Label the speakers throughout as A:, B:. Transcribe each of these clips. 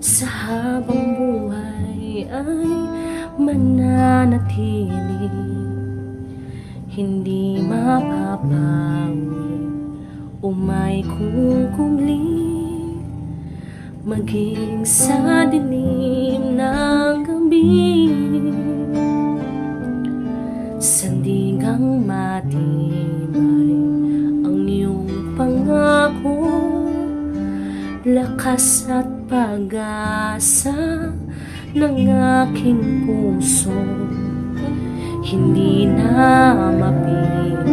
A: sa habang buhay ay mananatili, hindi mapapawi o may kukungli, maging sa dilim ng gabi. Sandigang matibay ang iyong pangako, lakas at pag-asa ng aking puso, hindi na mapilang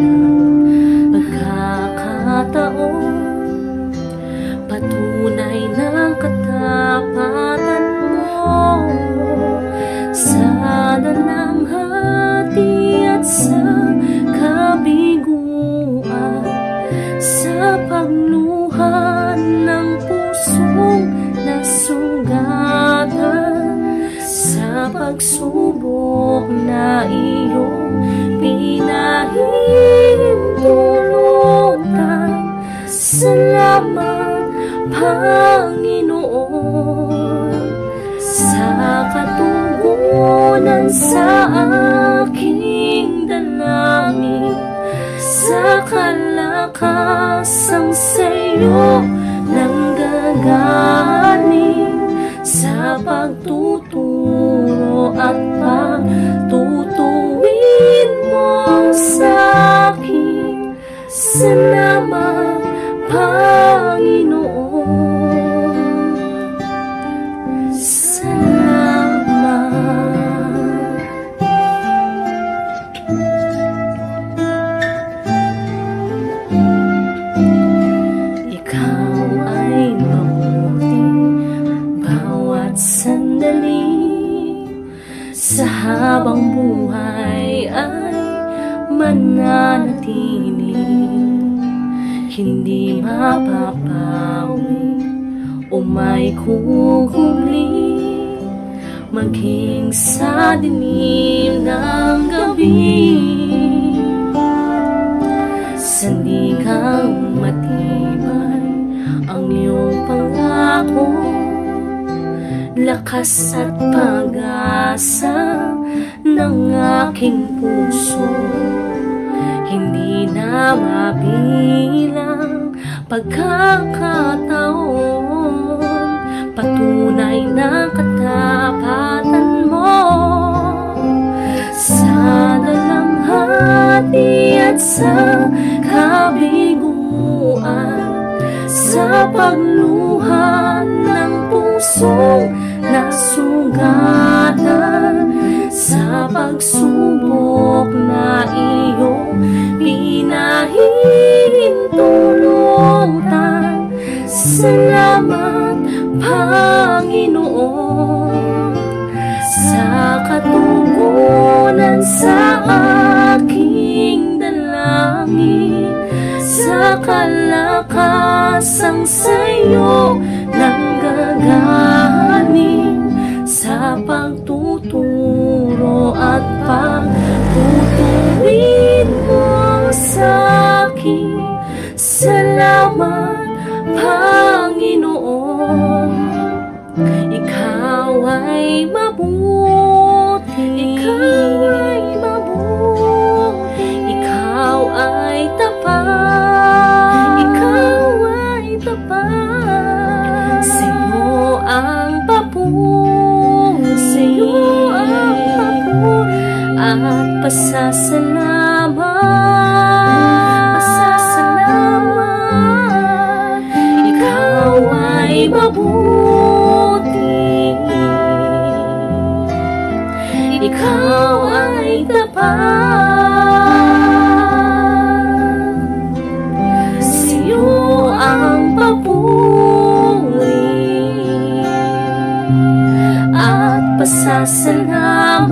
A: pagkakataon, patunay ng katapatan mo sa dalang hati at sa kabiguan, sa pagluhan ng pusong nasugatan, sa pagsubok na iyong pinahintulutan. Salamat, Panginoon, sa katugunan sa aking dalangin, sa kalakasang sa'yo nanggagaling, sa pagtuturo at pagtutuwin mo sa'kin. Salamat, Panginoon. Salamat. Ikaw ay mabuti bawat sandali, sa habang buhay ay mananatili, hindi mapapawi o may kukungli, maging sa dilim ng gabi. Sandigang matibay ang iyong pangako, lakas at pag-asa ng aking puso, hindi na mabilang pagkakataon, patunay na katapatan mo sa dalang hati at sa kabiguan, sa pagluhan ng pusong nasugatan, sa pagsubok na iyong pinahintulutan. Salamat, Panginoon, sa katugunan sa aking dalangin, sa kalakasang sa'yo nanggagaling, sa pagtuturo at pagtutuwin mo sa'kin. Salamat, Panginoon. Ikaw ay mabuti, ikaw ay mabuti, ikaw ay tapat, ikaw ay tapat. Sa'yo ang papuri, sa'yo ang papuri at pasasalamat, pasasalamat. Ikaw ay mabuti, ikaw ay tapat. Sa'yo ang papuri at pasasalamat,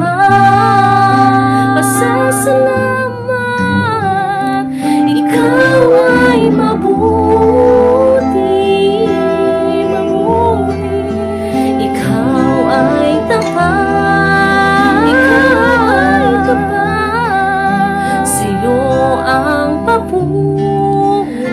A: pasasalamat. Ikaw ay mabuti, mabuti, ikaw ay tapat, ikaw ay tapat. Sa'yo ang papuri,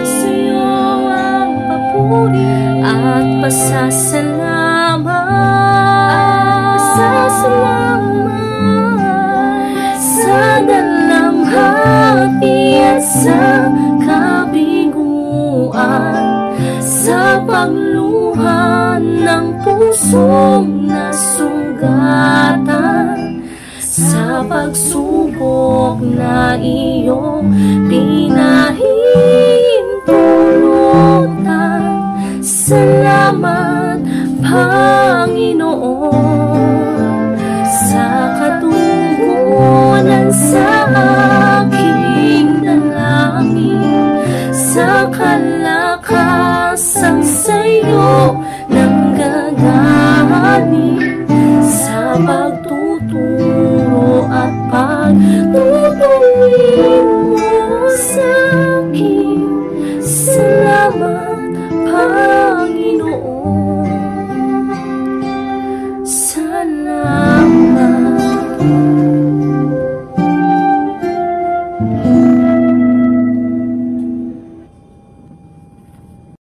A: sa'yo ang papuri at pasasalamat. pasasalamat sa dalamhati at sa kabiguan, sa pagluha ng pusong nasugatan, sa pagsubok na iyong pinahintulutan. Salamat, Panginoon, sa katungkulan sa aking dalangin, sa kalakasang sa'yo nang gagaling, sa